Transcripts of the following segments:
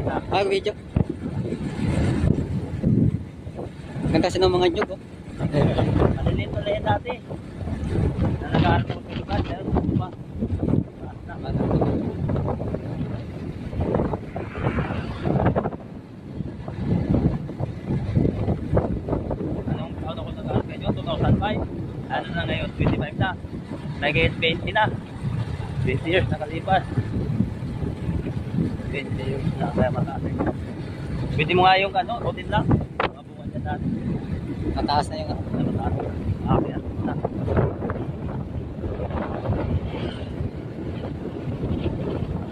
Video. Ganda kasi ng mga nyug, oh. Maliliit na lang dati. Nalagaan ko sa lugar. Anong taon ako nag-aaral kayo? 2005. Ano na ngayon? 25 na. Nag-20 na. 20 years nakalipas. 20 years na kaya mataas. Pwede mo nga yung ano, routine lang. Mabuhan dyan natin. Mataas na yung Mataas. Okay, na.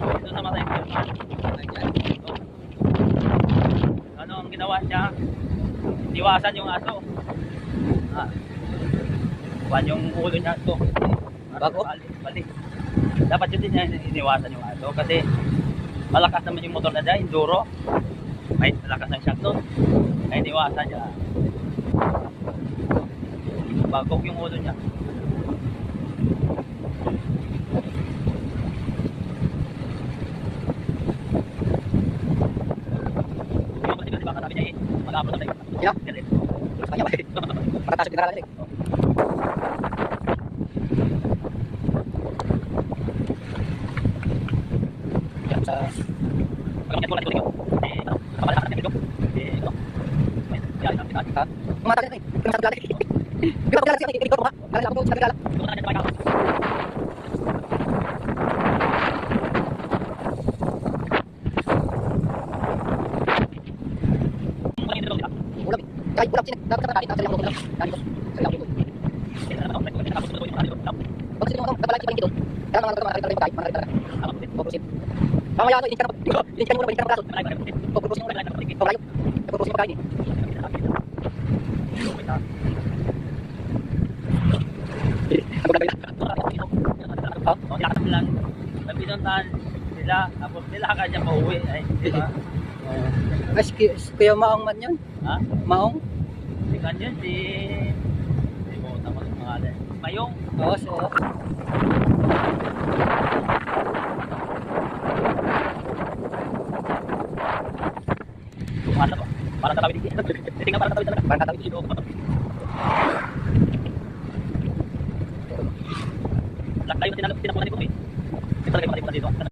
Ito naman tayo. Ano ang ginawa niya? Iwasan yung aso. Kuhan yung ulo niya ito. Bago? Bali. Dapat yun din niya iniwasan yung aso kasi malakas naman yung motor na dyan, enduro. May malakas ng shock doon. Kaya iniwasan niya. Bagok yung ulo niya. Yung baka sabi niya mag-upload na tayo. Sino? Kanya ba? Matatas yung pinaralan eh. Yan sa... Pagkakas mo lang ito. Kapalakas natin ito. Ha? Matagal na eh. Kaya masabi lalaki. Di ba paglalaki siya? Hindi ko ha? Lalaki ako. Sabi lalaki. Ulam eh. Kahit ulam siya. Dapat natin. Dapat lang ako. Dali ko. Sa lalaki ko. Pag sige mo ako. Kapalaki pa yung dito. Kaya mga nagkakaroon mga kahit mga nagkakaroon. Pupusin. Mamaya ano. Hindi ka na muna. Hindi ka na braso. Pupusin mo na. Paglayo. Pupusin mo kain eh. Ako na lang. Pinuntahan sila, tapos nilakad niya pauwi. Ay, di ba? Mas kuya Maong man yun? Ha? Maong? Si Kanyan, si mo tama ng pangalan. Mayong. Oo, so. Kumata ba? Parang tatawid dito. Tingnan parang tatawid talaga. Parang tatawid dito. Lakay mo tinapunan dito eh. Ito talaga yung dito.